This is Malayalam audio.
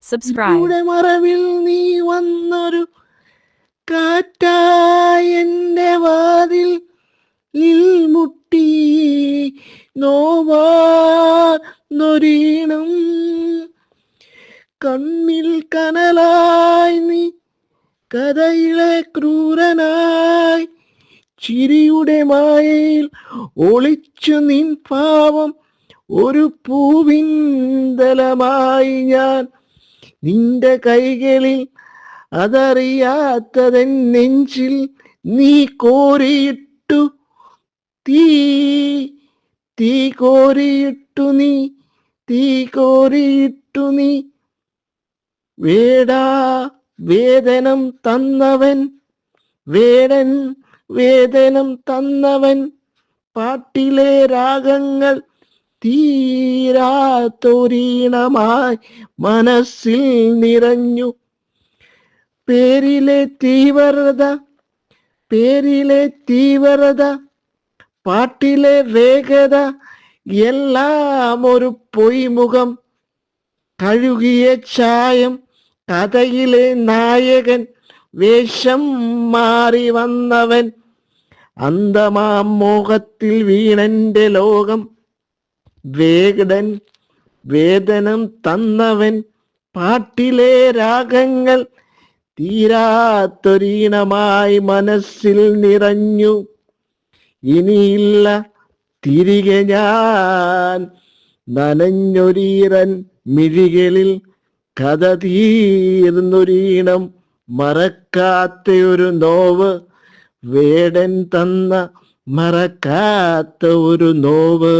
subscribe. ഇവിടെ മറവിൽ നീ വന്നൊരു കാറ്റായ എന്റെ വാതിൽ മുട്ടി നോവാനൊരീണം കണ്ണിൽ കനലായി നീ കഥയിലെ ക്രൂരനായി ചിരിയുടെ മായയിൽ ഒളിച്ചു നിൻ പാവം ഒരു പൂവിന്തലമായി ഞാൻ നിന്റെ കൈകളിൽ അതറിയാത്തതൻ നെഞ്ചിൽ നീ കോരിയിട്ടു തീ കോരിയിട്ടു നീ വേദനം തന്നവൻ പാട്ടിലെ രാഗങ്ങൾ തീരാത്തൊരീണമായി മനസ്സിൽ നിറഞ്ഞു പേരിലെ തീവ്രത പാട്ടിലെ വേഗത എല്ലാം ഒരു പൊയ്മുഖം കഴുകിയ ചായം കഥയിലെ നായകൻ വേഷം മാറി വന്നവൻ അന്തമാം മോഹത്തിൽ വീണന്റെ ലോകം വേദനം തന്നവൻ പാട്ടിലെ രാഗങ്ങൾ തീരാത്തൊരീണമായി മനസ്സിൽ നിറഞ്ഞു ഇനിയില്ല തിരികെ ഞാൻ നനഞ്ഞൊരീറൻ മിഴികളിൽ കഥ തീർന്നൊരീണം മറക്കാത്തൊരു നോവ് വേടൻ തന്ന മറക്കാത്ത ഒരു നോവ്.